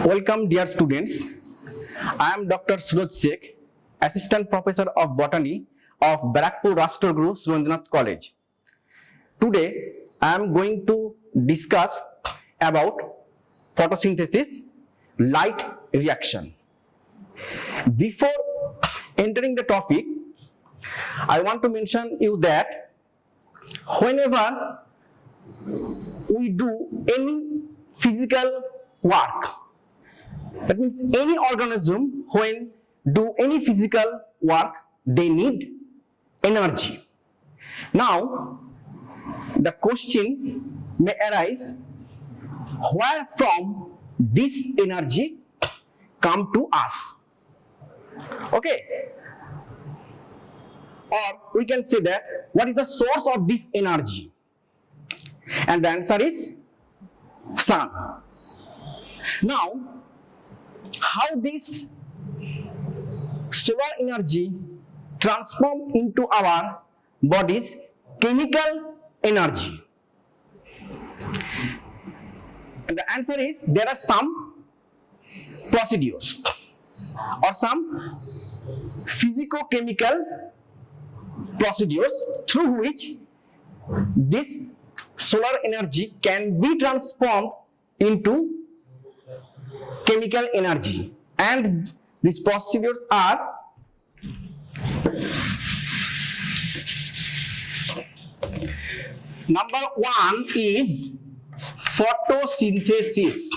Welcome dear students. I am Dr. Suraj, Assistant Professor of Botany of Barakpur Rastroguru Surendranath College. Today I am going to discuss about photosynthesis, light reaction. Before entering the topic, I want to mention you that whenever we do any physical work, that means any organism when do any physical work, they need energy. Now the question may arise, where from this energy come to us? Okay, or we can say that what is the source of this energy? And the answer is sun. Now how this solar energy transform into our body's chemical energy? And the answer is there are some procedures or some physico-chemical procedures through which this solar energy can be transformed into chemical energy, and these procedures are number one is photosynthesis.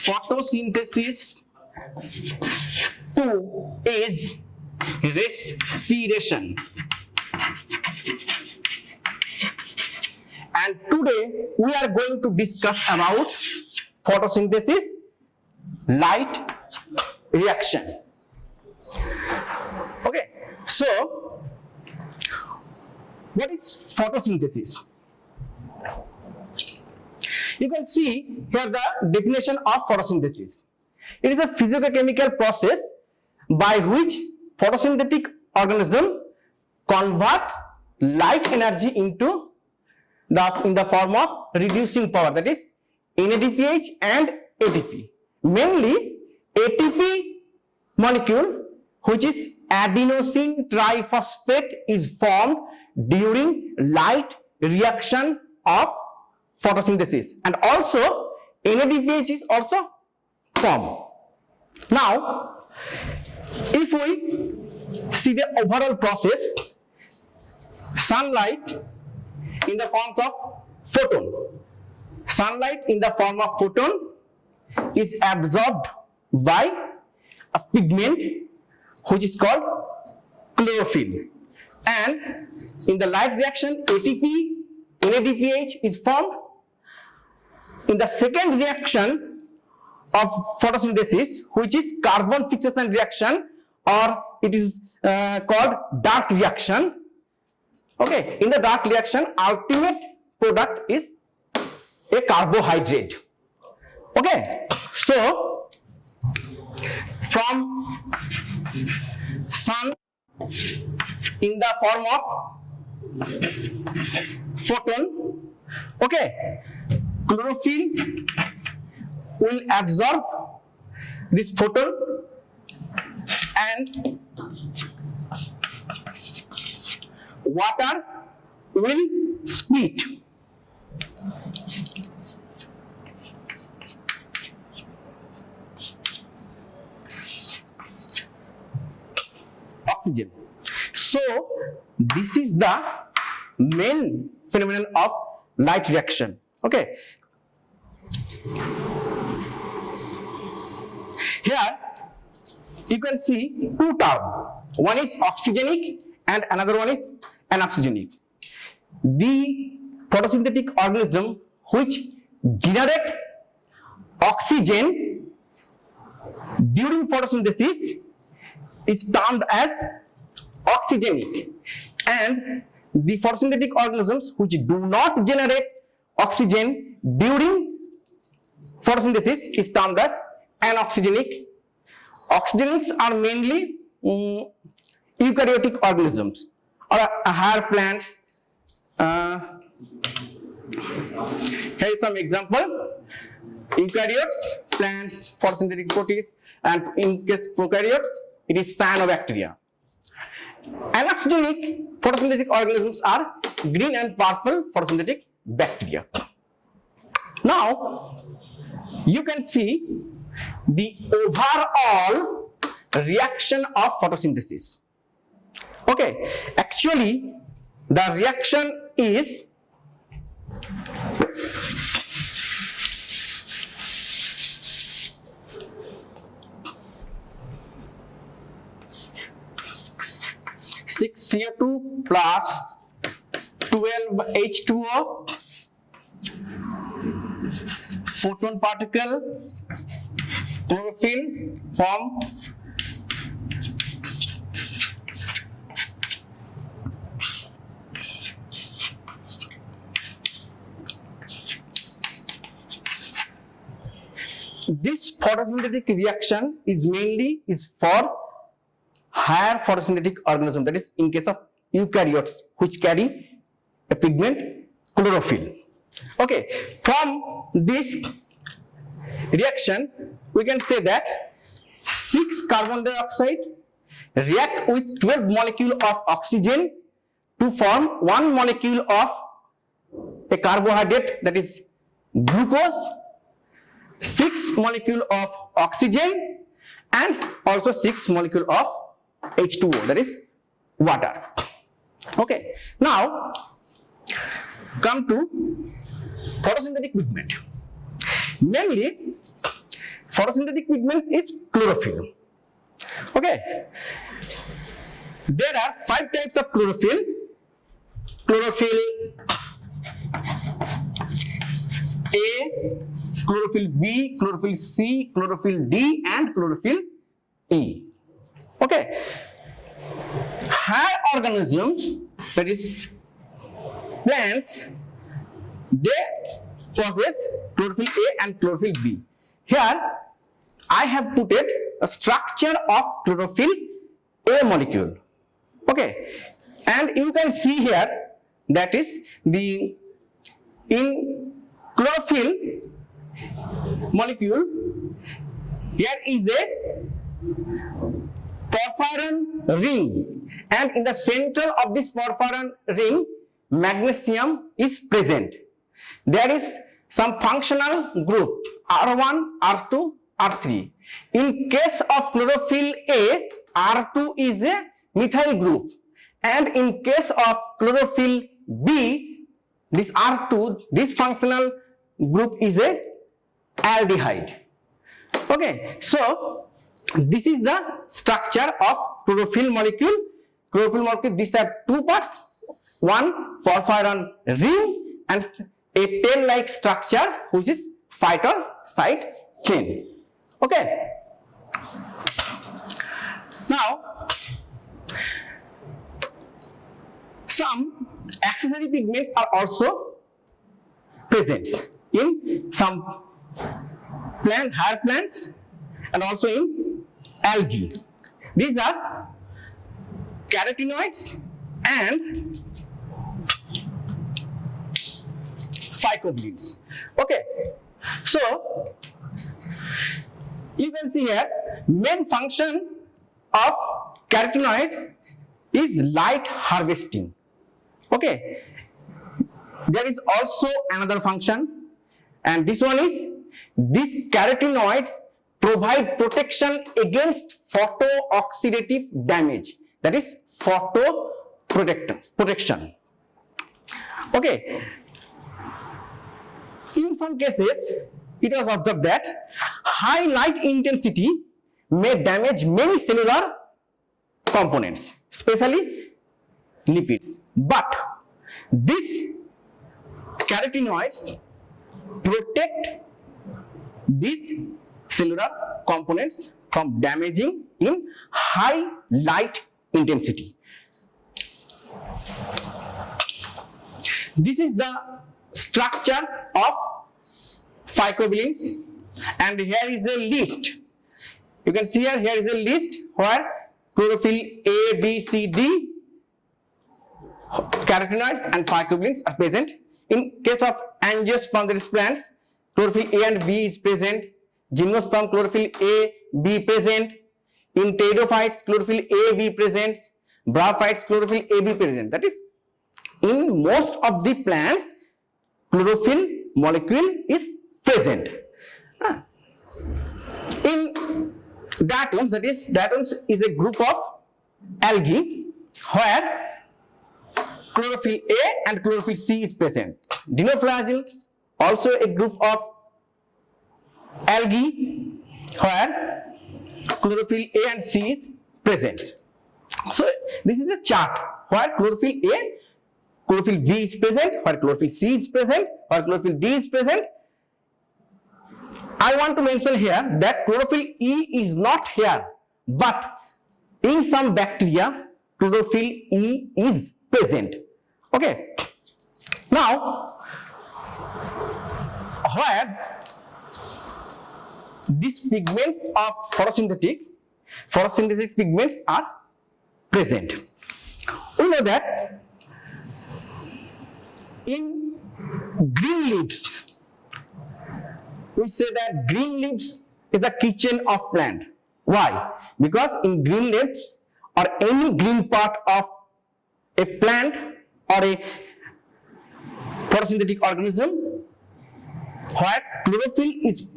Photosynthesis. Two is respiration. And today we are going to discuss about photosynthesis, light reaction. Okay, so what is photosynthesis? You can see here the definition of photosynthesis. It is a physicochemical process by which photosynthetic organisms convert light energy into in the form of reducing power, that is NADPH and ATP. Mainly ATP molecule, which is adenosine triphosphate, is formed during light reaction of photosynthesis, and also NADPH is also formed. Now if we see the overall process, sunlight in the form of photon. Sunlight in the form of photon is absorbed by a pigment which is called chlorophyll, and in the light reaction ATP, NADPH is formed. In the second reaction of photosynthesis, which is carbon fixation reaction, or it is called dark reaction. Okay, in the dark reaction, ultimate product is a carbohydrate. Okay, so from sun in the form of photon, okay, chlorophyll will absorb this photon and water will split. Oxygen. So this is the main phenomenon of light reaction. Okay. Here you can see two terms. One is oxygenic and another one is anoxygenic. The photosynthetic organism which generate oxygen during photosynthesis is termed as oxygenic, and the photosynthetic organisms which do not generate oxygen during photosynthesis is termed as anoxygenic. Oxygenics are mainly eukaryotic organisms or higher plants, Here is some example. Eukaryotes, plants, photosynthetic protists, and in case prokaryotes, it is cyanobacteria. Anaxogenic photosynthetic organisms are green and purple photosynthetic bacteria. Now, you can see the overall reaction of photosynthesis. Okay, actually, the reaction is CO2 plus 12 H2O, photon particle, chlorophyll form this photosynthetic reaction is mainly for higher photosynthetic organism, that is in case of eukaryotes which carry a pigment chlorophyll. Okay, from this reaction we can say that 6 carbon dioxide react with 12 molecule of oxygen to form 1 molecule of a carbohydrate, that is glucose, 6 molecule of oxygen, and also 6 molecule of H2O, that is water. Okay, now come to photosynthetic pigment. Mainly photosynthetic pigments is chlorophyll. Okay, there are 5 types of chlorophyll. Chlorophyll A, chlorophyll B, chlorophyll C, chlorophyll D, and chlorophyll E. Okay, higher organisms, that is plants, they possess chlorophyll A and chlorophyll B. Here I have put it a structure of chlorophyll A molecule. Okay, and you can see here that is the in chlorophyll molecule, here is a porphyrin ring, and in the center of this porphyrin ring magnesium is present. There is some functional group R1, R2, R3. In case of chlorophyll A, R2 is a methyl group, and in case of chlorophyll B, this R2, this functional group is a aldehyde. Okay, so this is the structure of chlorophyll molecule. Chlorophyll molecule, these are 2 parts, one porphyrin ring and a tail-like structure which is phytoside chain. Okay, now some accessory pigments are also present in some higher plants and also in algae. These are carotenoids and phycobilins. Okay, so you can see here main function of carotenoid is light harvesting. Okay, there is also another function, and this one is these carotenoids provide protection against photooxidative damage, that is protection. Okay, in some cases it was observed that high light intensity may damage many cellular components, especially lipids, but these carotenoids protect these cellular components from damaging in high light intensity. This is the structure of phycobilins, and here is a list. You can see here is a list where chlorophyll A, B, C, D, carotenoids and phycobilins are present In case of angiosperm plants, chlorophyll A and B is present. Gymnosperm, chlorophyll A, B present. In pteridophytes, chlorophyll A, B present. Bryophytes, chlorophyll A, B present. That is, in most of the plants, chlorophyll molecule is present. In diatoms, that is, diatoms is a group of algae where chlorophyll A and chlorophyll C is present. Dinoflagellates, also a group of algae where chlorophyll A and C is present. So this is a chart where chlorophyll A, chlorophyll B is present, where chlorophyll C is present, where chlorophyll D is present. I want to mention here that chlorophyll E is not here, but in some bacteria chlorophyll E is present. Okay. Now, where these pigments of photosynthetic pigments are present, we know that in green leaves, we say that green leaves is the kitchen of plant. Why? Because in green leaves or any green part of a plant or a photosynthetic organism where chlorophyll is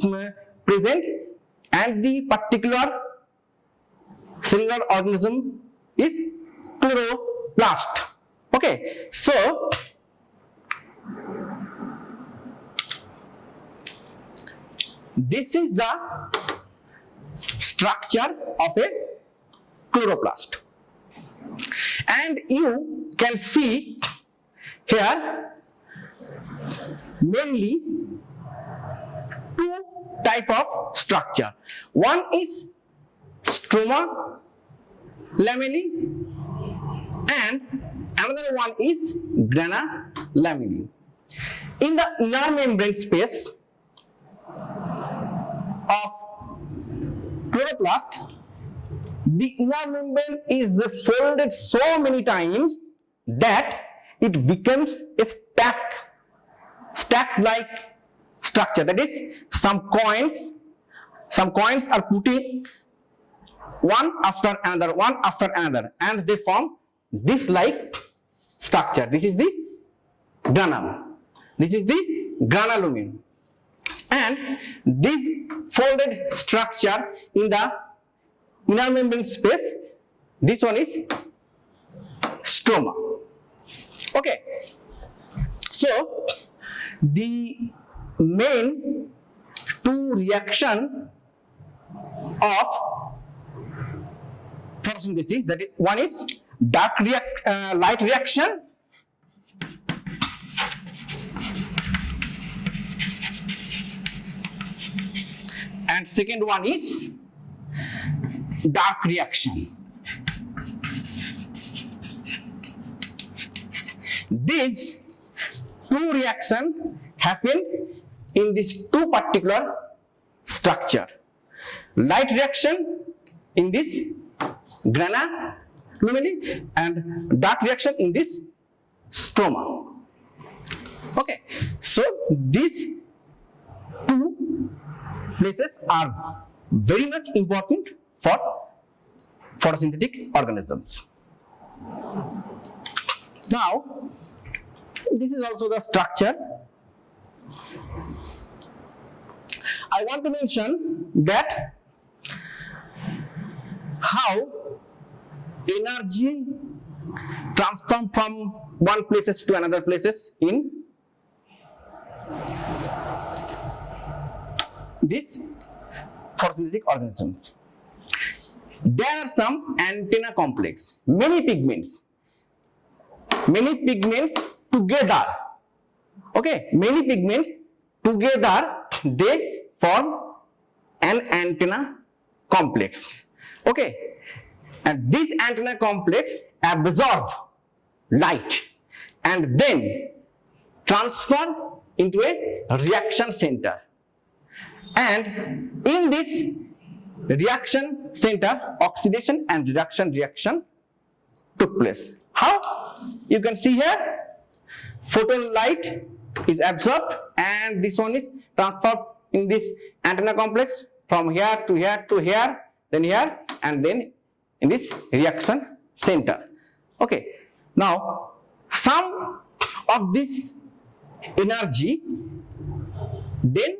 present and the particular cellular organism is chloroplast. Okay, so this is the structure of a chloroplast, and you can see here mainly two type of structure. One is stroma lamellae and another one is grana lamellae. In the inner membrane space of chloroplast, the inner membrane is folded so many times that it becomes a stack-like structure. That is, some coins are putting one after another, and they form this like structure. This is the granum. This is the granulomen. And this folded structure in the inner membrane space, this one is stroma. Okay, so the main two reaction of photosynthesis, that is, one is light reaction, and second one is dark reaction. These two reactions happen in these two particular structure. Light reaction in this grana lamellae and dark reaction in this stroma. Okay, so these two places are very much important for photosynthetic organisms. Now, this is also the structure. I want to mention that how energy transform from one places to another places in this photosynthetic organisms. There are some antenna complex, many pigments together. Okay, many pigments together, they form an antenna complex. Okay, and this antenna complex absorb light and then transfer into a reaction center, and in this reaction center oxidation and reduction took place. How? You can see here, photon light is absorbed, and this one is transferred in this antenna complex from here to here to here, then here, and then in this reaction center. Okay, now some of this energy then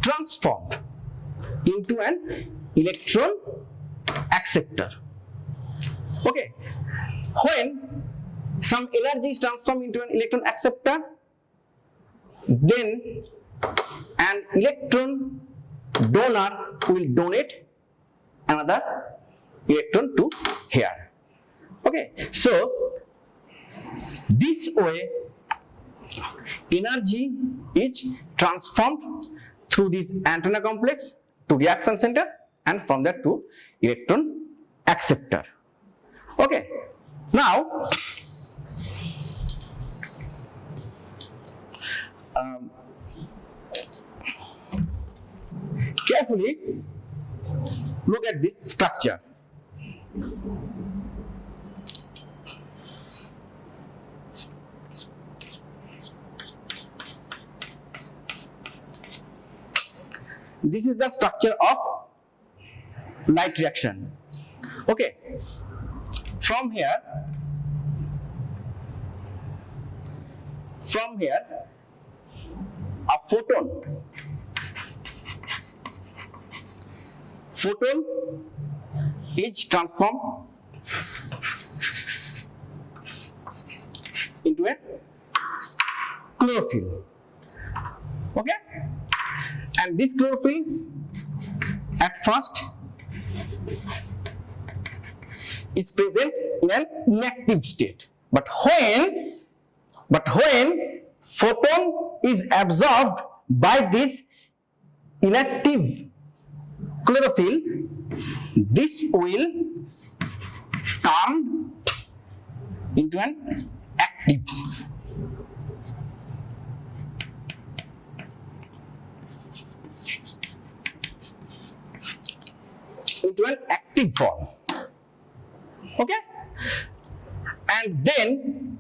transformed into an electron acceptor. Okay, when some energy is transformed into an electron acceptor, then an electron donor will donate another electron to here. Okay, so this way energy is transformed through this antenna complex to reaction center, and from there to electron acceptor. Okay, now carefully look at this structure. This is the structure of light reaction. Okay, from here a photon is transformed into a chlorophyll. Okay, and this chlorophyll at first is present in an inactive state, but when photon is absorbed by this inactive chlorophyll, this will turn into an active. Into an active form. Okay, and then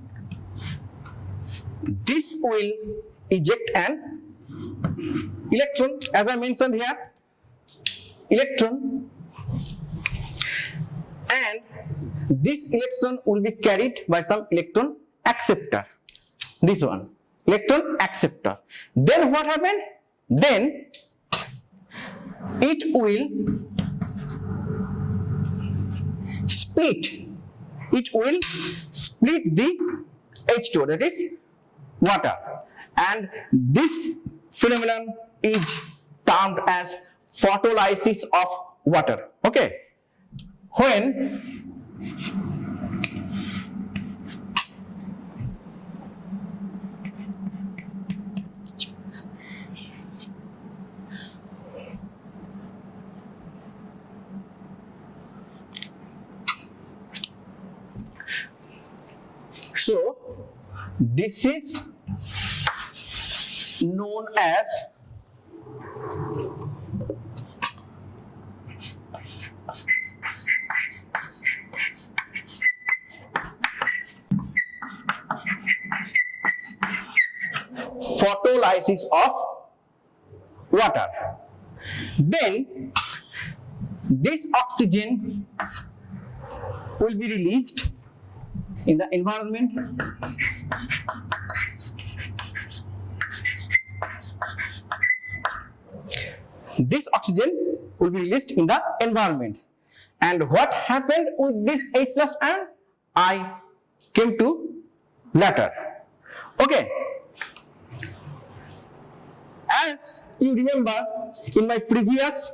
this will eject an electron, as I mentioned here, electron, and this electron will be carried by some electron acceptor. This one, electron acceptor. Then what happened? Then it will split the H2, that is water, and this phenomenon is termed as photolysis of water. Okay, when so this is known as photolysis of water. Then this oxygen will be released in the environment, this oxygen will be released in the environment. And what happened with this H plus ion, I came to later. Okay, as you remember in my previous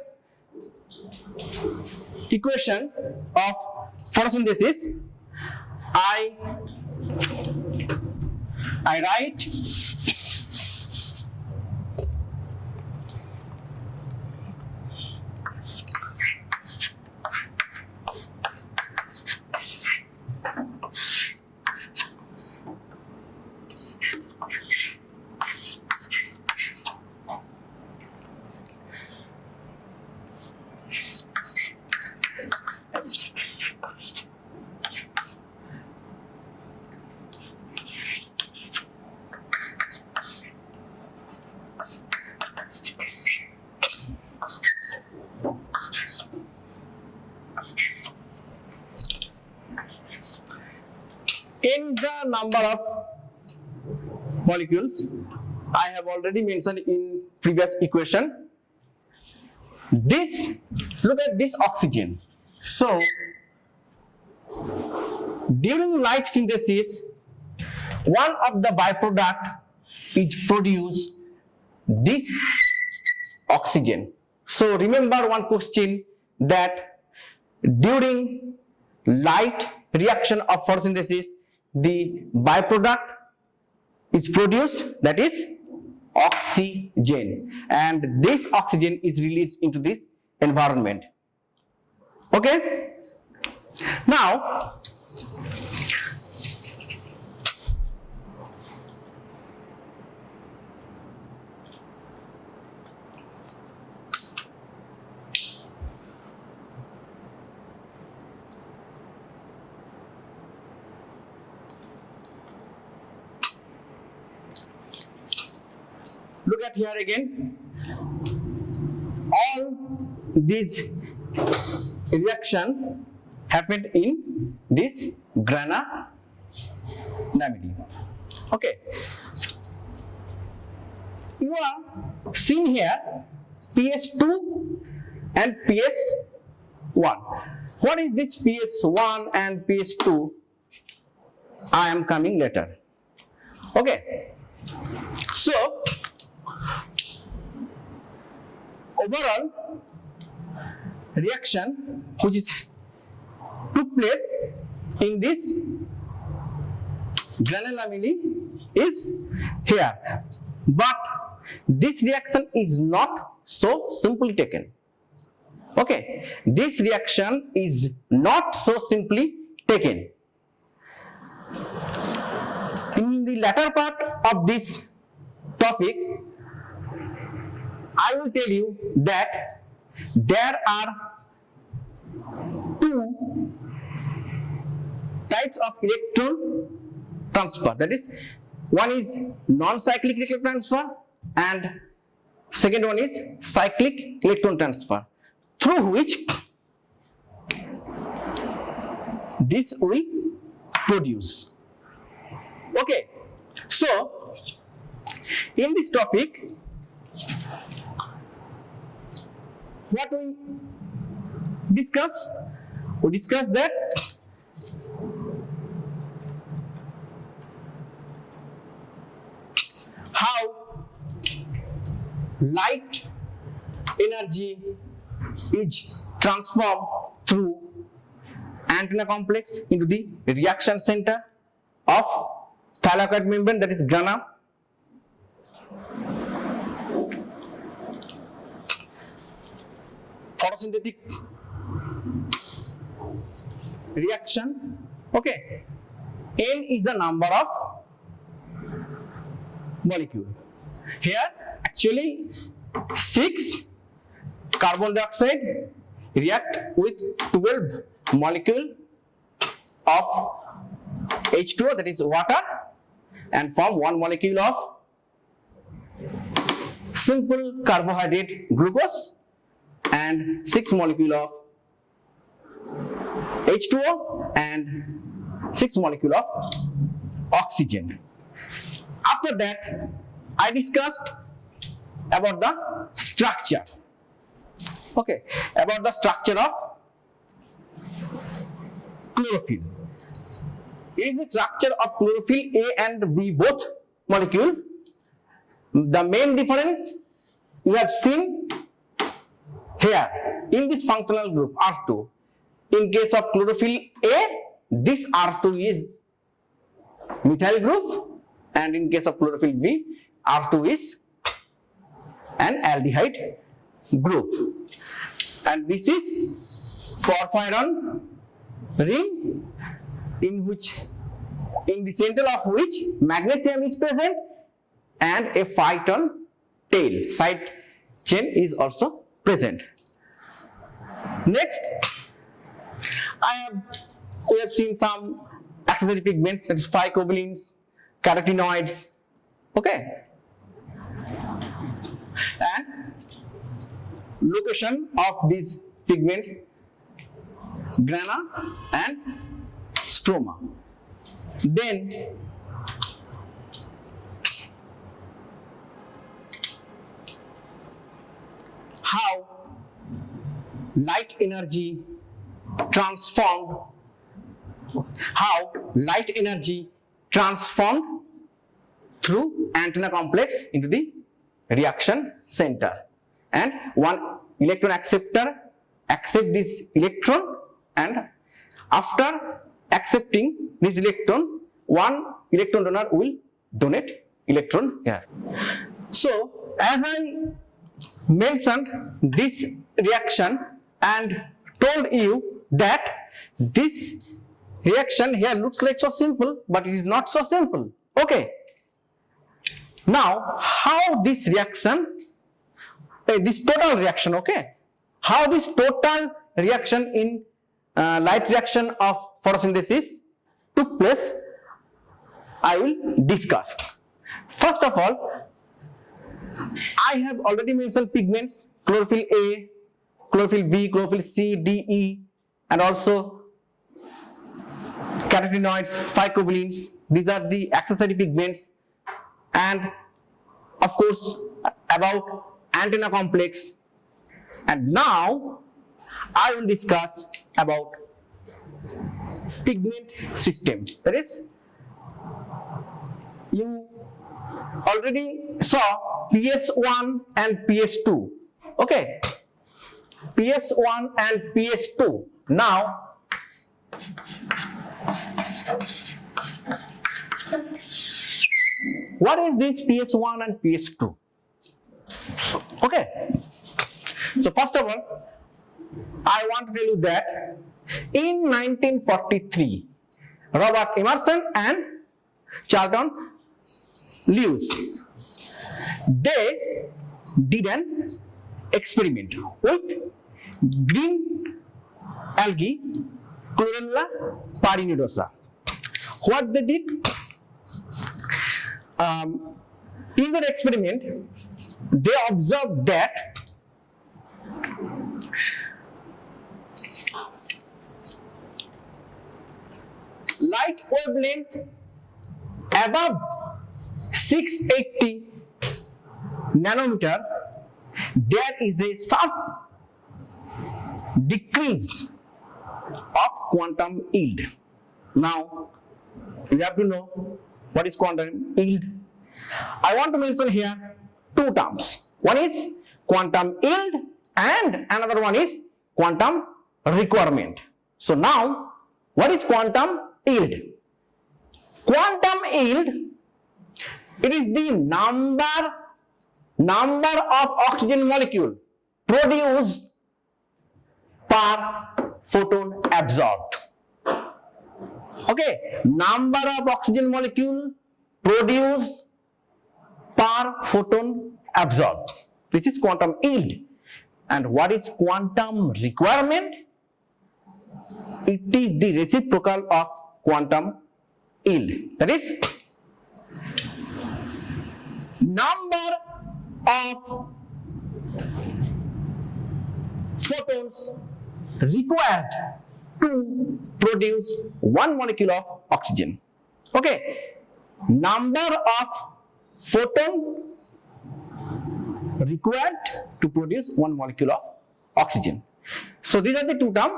equation of photosynthesis, I write N is the number of molecules. I have already mentioned in previous equation. This, look at this oxygen. So during light synthesis, one of the byproduct is produced, this oxygen. So remember one question, that during light reaction of photosynthesis, the byproduct is produced, that is oxygen, and this oxygen is released into this environment. Okay, now look at here again. All these reaction happened in this grana lamella. Okay, you are seeing here PS2 and PS1. What is this PS1 and PS2? I am coming later. Okay, so overall reaction which is took place in this grana lamella is here, but this reaction is not so simply taken. Okay, this reaction is not so simply taken. In the latter part of this topic, I will tell you that there are two types of electron transfer. That is, one is non-cyclic electron transfer and second one is cyclic electron transfer, through which this will produce. Okay, so in this topic, what we discuss? We discuss that how light energy is transformed through antenna complex into the reaction center of thylakoid membrane, that is grana. Photosynthetic reaction. Okay, N is the number of molecule. Here actually 6 carbon dioxide react with 12 molecule of H2O, that is water, and form 1 molecule of simple carbohydrate glucose and 6 molecule of H2O and 6 molecule of oxygen. After that, I discussed about the structure. Okay, about the structure of chlorophyll. Is the structure of chlorophyll A and B both molecule? The main difference you have seen here in this functional group R2. In case of chlorophyll A, this R2 is methyl group, and in case of chlorophyll B, R2 is an aldehyde group, and this is porphyrin ring, in the center of which magnesium is present and a phyton tail side chain is also present. Next, we have seen some accessory pigments, that is phycobilins, carotenoids. Okay, and location of these pigments, grana and stroma. then how light energy transformed through antenna complex into the reaction center, and one electron acceptor accept this electron, and after accepting this electron, one electron donor will donate electron here. So as I mentioned this reaction and told you that this reaction here looks like so simple, but it is not so simple. Okay, now how this reaction, this total reaction, okay, how this total reaction in light reaction of photosynthesis took place, I will discuss. First of all, I have already mentioned pigments: chlorophyll A, chlorophyll B, chlorophyll C, D, E, and also carotenoids, phycobilins. These are the accessory pigments, and of course about antenna complex. And now I will discuss about pigment system. That is, you already saw PS1 and PS2. Okay, PS1 and PS2. Now what is this PS1 and PS2? Okay, so first of all, I want to tell you that in 1943, Robert Emerson and Charlton Lewis, they did an experiment with green algae, Chlorella parinodosa. What they did? In their experiment, they observed that light wavelength above 680 nanometer, there is a sharp decrease of quantum yield. Now you have to know what is quantum yield. I want to mention here two terms. One is quantum yield and another one is quantum requirement. So now, what is quantum yield? Quantum yield, it is the number of oxygen molecule produced per photon absorbed. Okay, number of oxygen molecule produced per photon absorbed. This is quantum yield. And what is quantum requirement? It is the reciprocal of quantum yield. That is, number of photons required to produce one molecule of oxygen. Okay, number of photon required to produce one molecule of oxygen. So these are the two terms.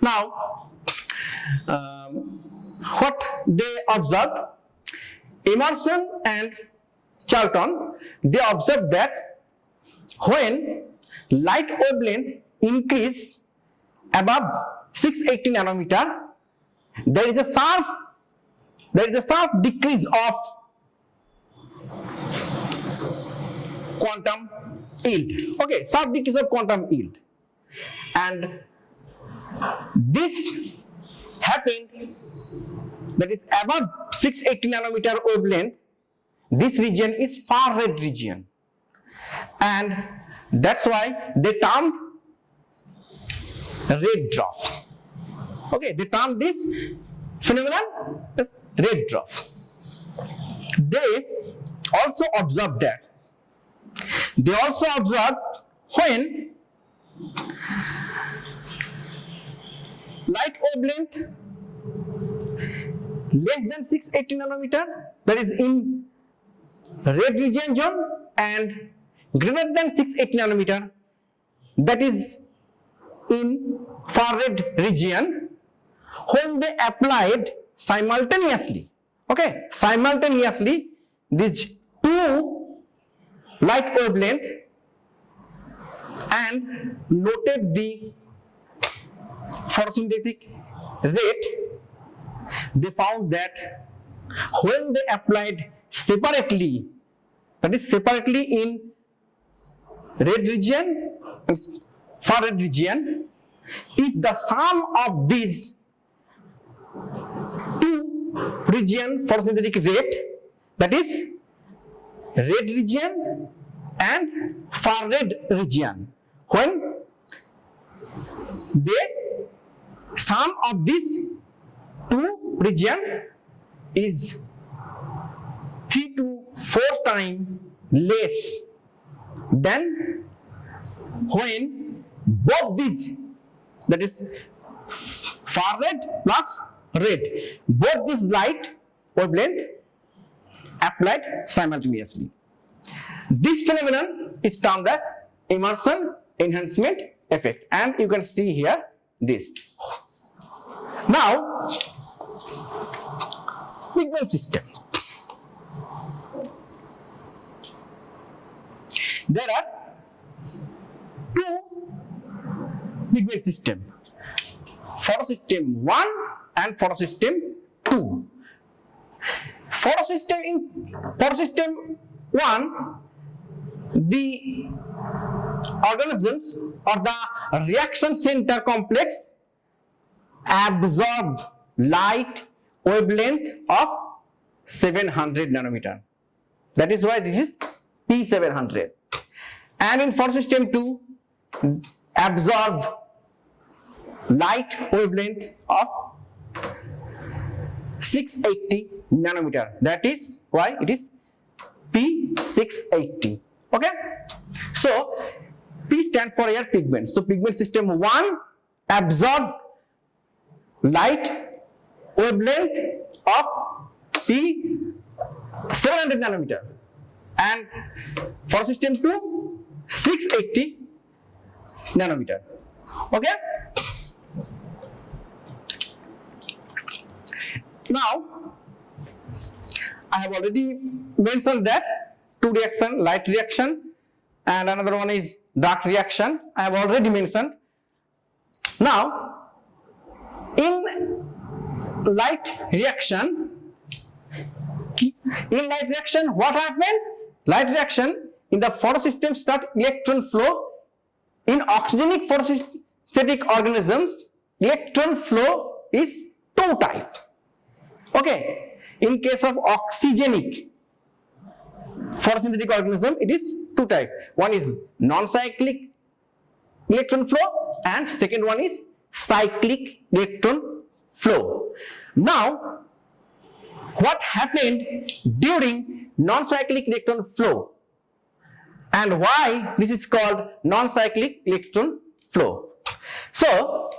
Now, what they observed, Emerson and Charlton, they observed that when light wavelength increase above 680 nanometer, there is a sharp decrease of quantum yield. Okay, sharp decrease of quantum yield, and this happened, that is above 680 nanometer wavelength. This region is far red region, and that's why they termed red dwarf. Okay, they termed this phenomenon as red dwarf. They also observed that. They also observed when light wavelength less than 680 nanometer, that is in red region zone, and greater than 680 nanometer, that is in far red region, when they applied simultaneously, okay, simultaneously these two light wavelength and noted the photosynthetic rate, they found that when they applied separately, that is separately in red region and far red region, if the sum of these two region photosynthetic rate, that is red region and far red region, when the sum of these two region is 3 to 4 times less than when both these, that is far red plus red, both this light wavelength applied simultaneously. This phenomenon is termed as immersion enhancement effect, and you can see here this. Now, pigment system. There are two pigment system, photosystem 1 and photosystem 2. Photosystem 1, the organisms or the reaction center complex absorb light wavelength of 700 nanometer. That is why this is P700. And in photosystem 2, absorb light wavelength of 680 nanometer. That is why it is P680. Okay, so P stand for here pigment. So pigment system 1 absorb light wavelength of P700 nanometer, and for system 2 680 nanometer. Okay, now I have already mentioned that two reaction, light reaction and another one is dark reaction. I have already mentioned. Now in light reaction, what happened? Light reaction in the photosystem start electron flow. In oxygenic photosynthetic organisms, electron flow is two type. Okay, in case of oxygenic photosynthetic organism, it is two type. One is non-cyclic electron flow and second one is cyclic electron flow. Now, what happened during non-cyclic electron flow and why this is called non-cyclic electron flow? So,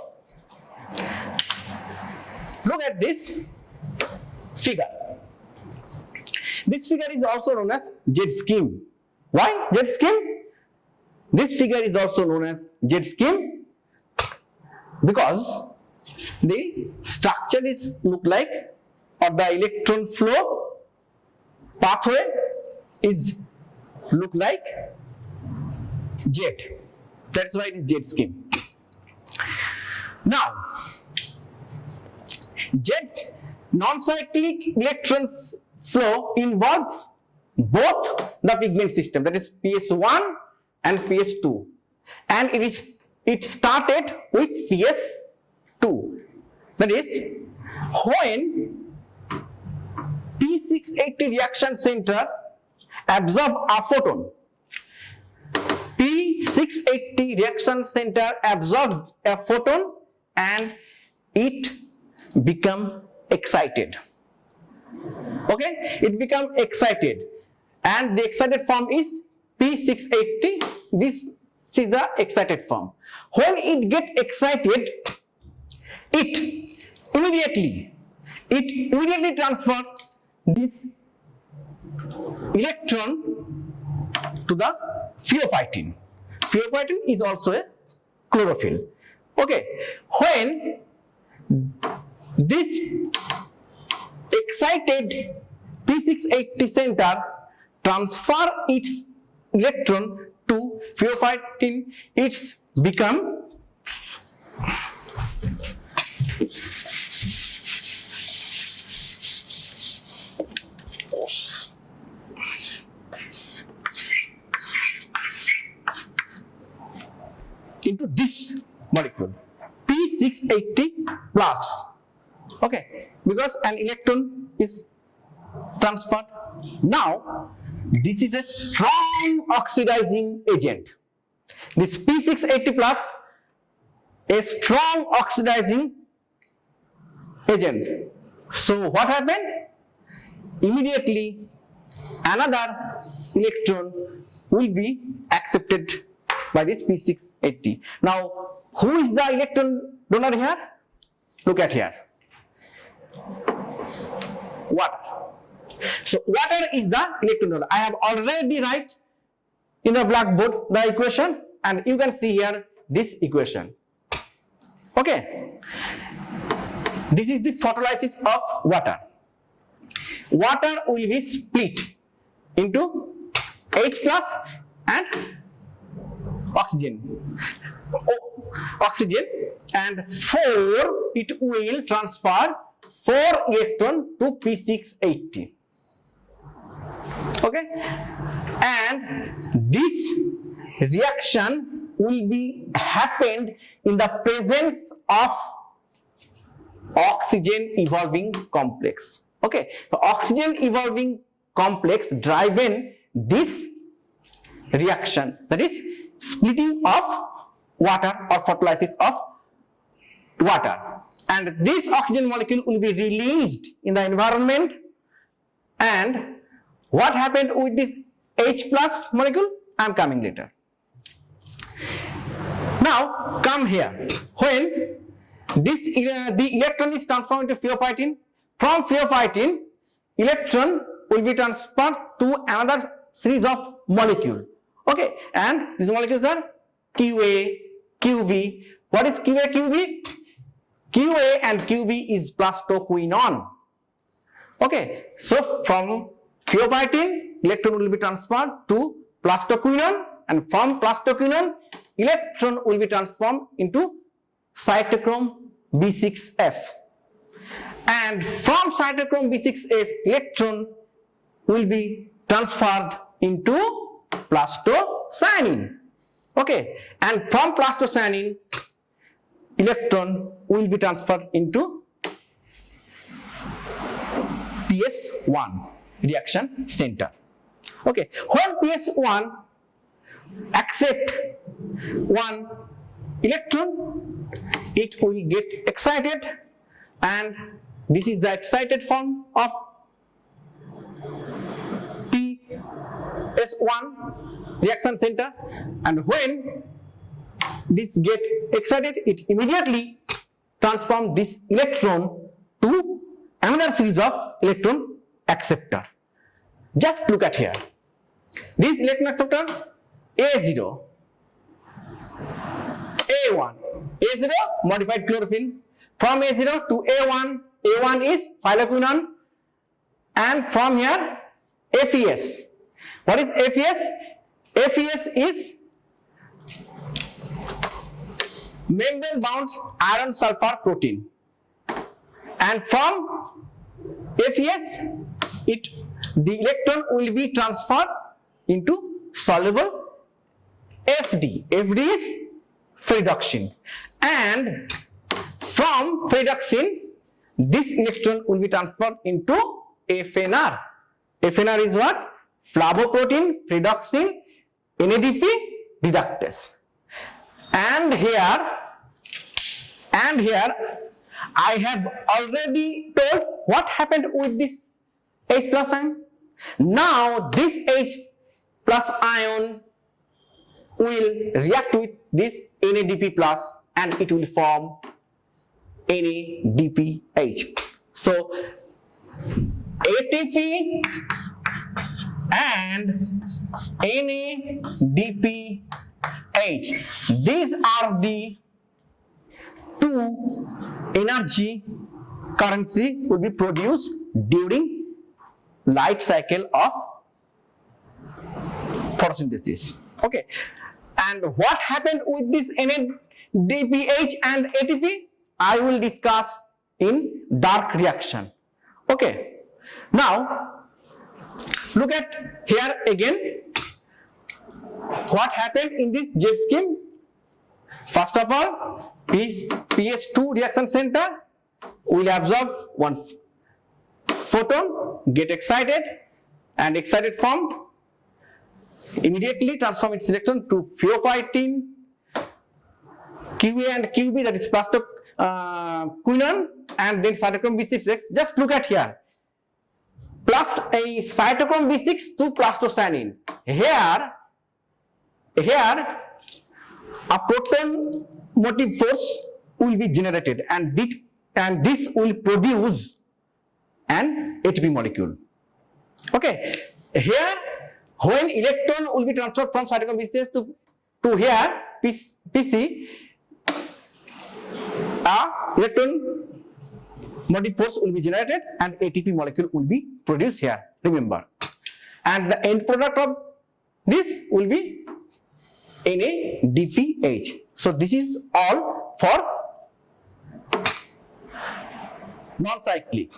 look at this figure. This figure is also known as Z scheme. Why Z scheme? This figure is also known as Z scheme because the structure is look like, or the electron flow pathway is look like Z. That's why it is Z scheme. Now, Z non-cyclic electron flow involves both the pigment system, that is PS1 and PS2, and it started with PS2. That is when P680 reaction center absorb a photon. P680 reaction center absorbs a photon and it become excited. Okay, it become excited and the excited form is P680. This is the excited form. When it get excited, it immediately it immediately transfers this electron to the pheophytin. Pheophytin is also a chlorophyll. Okay, when this excited P680 center transfer its electron to pheophytin, it's become into this molecule P680 plus. Okay, because an electron is transferred. Now this is a strong oxidizing agent. This P680 plus, a strong oxidizing agent. So what happened? Immediately another electron will be accepted by this P680. Now who is the electron donor here? Look at here. Water. So water is the electron donor. I have already write in the blackboard the equation, and you can see here this equation. Okay. This is the photolysis of water. Water will be split into H plus and oxygen, and 4 it will transfer 4 electron to P680. Okay, and this reaction will be happened in the presence of oxygen evolving complex. Okay, the oxygen evolving complex driven this reaction, that is splitting of water or photolysis of water, and this oxygen molecule will be released in the environment. And what happened with this H plus molecule? I am coming later. Now come here. When this the electron is transformed into pheophytin, from pheophytin electron will be transferred to another series of molecule. Okay, and these molecules are QA, QB. What is QA, QB? QA and QB is plastoquinone. Okay, so from pheophytin electron will be transferred to plastoquinone, and from plastoquinone electron will be transformed into cytochrome B6F, and from cytochrome B6F electron will be transferred into plastocyanin. Okay, and from plastocyanin electron will be transferred into PS1 reaction center. Okay, when PS1 accept one electron, it will get excited, and this is the excited form of PS1 reaction center, and when this get excited, it immediately transform this electron to another series of electron acceptor. Just look at here. This electron acceptor A0, A1, A0 modified chlorophyll. From A0 to A1, A1 is phylloquinone, and from here FES. What is FES? FES is membrane bound iron sulfur protein, and from FES the electron will be transferred into soluble FD. FD is ferredoxin, and from ferredoxin this electron will be transferred into FNR. FNR is what? Flavoprotein ferredoxin NADP reductase. And here I have already told what happened with this H plus ion. Now this H plus ion will react with this NADP plus, and it will form NADPH. So ATP and NADPH, these are the two energy currency will be produced during light cycle of photosynthesis. Okay, and what happened with this NADPH and ATP, I will discuss in dark reaction. Okay, now look at here again what happened in this jet scheme. First of all, PS2 reaction center will absorb one photon, get excited, and excited form immediately transform its electron to phosphoitin QA and QB, that is plastoquinone, and then cytochrome B6. Just look at here, plus a cytochrome B6 to plastocyanin. Here a proton motive force will be generated, and this will produce an ATP molecule. Okay, here when electron will be transferred from cytochrome B6 to here PC, electron motive force will be generated and ATP molecule will be produced here, remember, and the end product of this will be NADPH. So this is all for non-cyclic.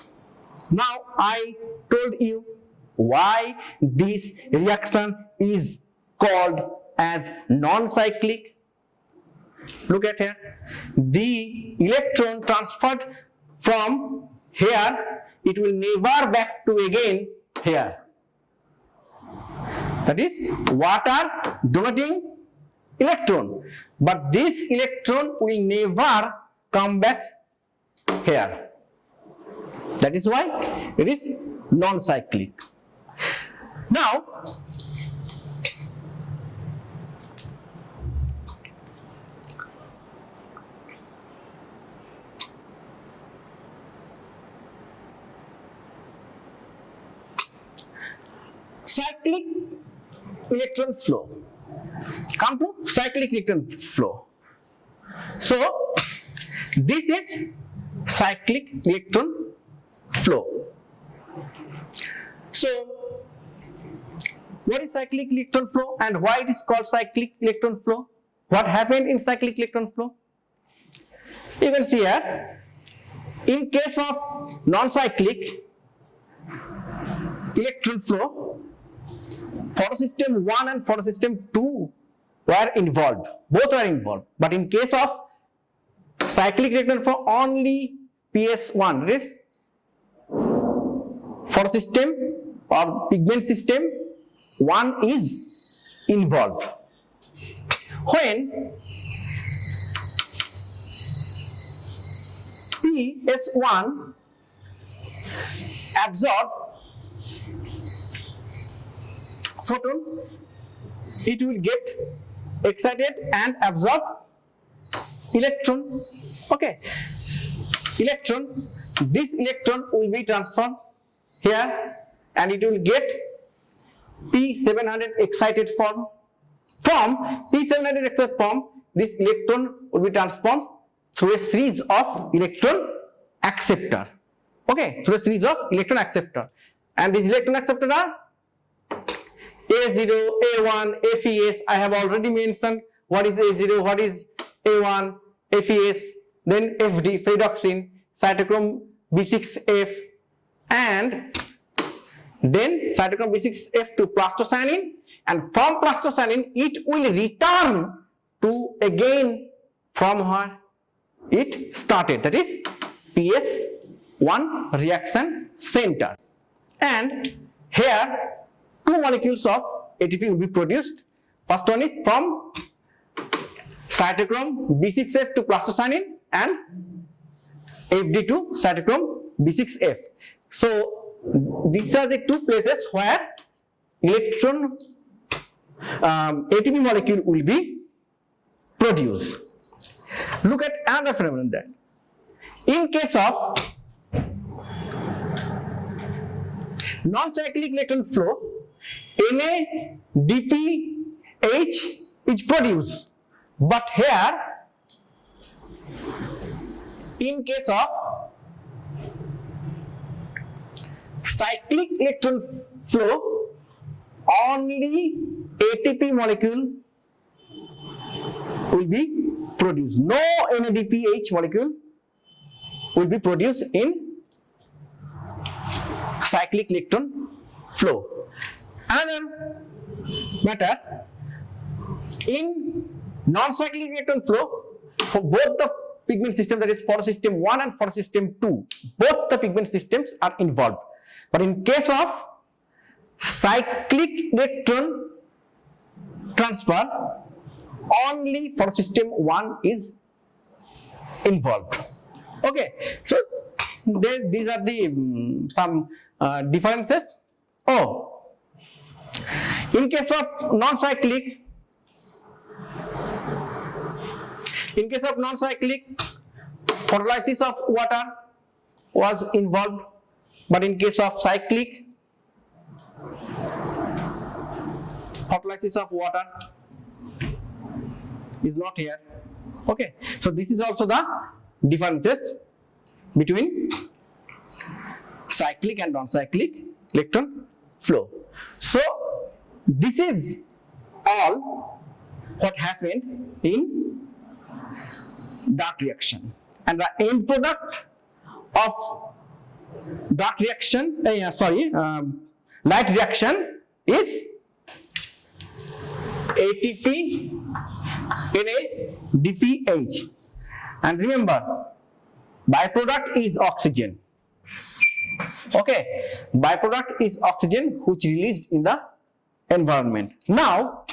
Now I told you why this reaction is called as non-cyclic. Look at here, the electron transferred from here, it will never back to again here. That is water donating electron, but this electron will never come back here. That is why it is non-cyclic. Now cyclic electron flow. Come to cyclic electron flow. So this is cyclic electron flow. So what is cyclic electron flow and why it is called cyclic electron flow? What happened in cyclic electron flow? You can see here, in case of non-cyclic electron flow, photosystem 1 and photosystem 2 were involved, both were involved, but in case of cyclic electron flow, only PS1, that is photosystem or pigment system 1 is involved. When PS1 absorb photon, it will get excited and absorb electron. Okay, electron, this electron will be transformed here and it will get P700 excited form. From P700 excited form, this electron will be transformed through a series of electron acceptor. Okay, through a series of electron acceptor, and these electron acceptor are A0, A1, FES. I have already mentioned what is A0, what is A1, FES, then FD, pyridoxine, cytochrome B6F, and then cytochrome B6F to plastocyanin, and from plastocyanin it will return to again from where it started, that is PS1 reaction center, and here two molecules of ATP will be produced. First one is from cytochrome B6F to plastocyanin and FD to cytochrome B6F. So these are the two places where electron ATP molecule will be produced. Look at another phenomenon, that in case of non-cyclic electron flow, NADPH is produced. But here, in case of cyclic electron flow, only ATP molecule will be produced. No NADPH molecule will be produced in cyclic electron flow. Another matter, in non-cyclic electron flow, for both the pigment system, that is photosystem 1 and photosystem 2, both the pigment systems are involved. But in case of cyclic electron transfer, only photosystem 1 is involved. Okay, so these are the some differences. Oh, in case of non-cyclic, photolysis of water was involved, but in case of cyclic, photolysis of water is not here. Okay, so this is also the differences between cyclic and non-cyclic electron flow. So this is all what happened in dark reaction, and the end product of dark reaction, light reaction is ATP NADPH, and remember, byproduct is oxygen. Okay, byproduct is oxygen which released in the environment. Now,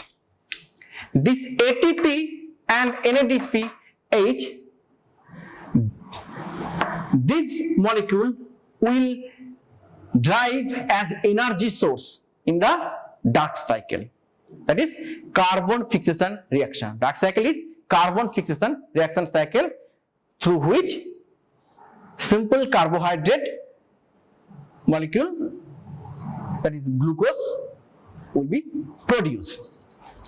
this ATP and NADPH, this molecule will drive as energy source in the dark cycle. That is carbon fixation reaction. Dark cycle is carbon fixation reaction cycle through which simple carbohydrate molecule, that is glucose, will be produced.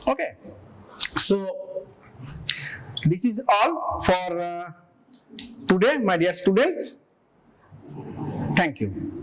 Okay, so this is all for today, my dear students. Thank you.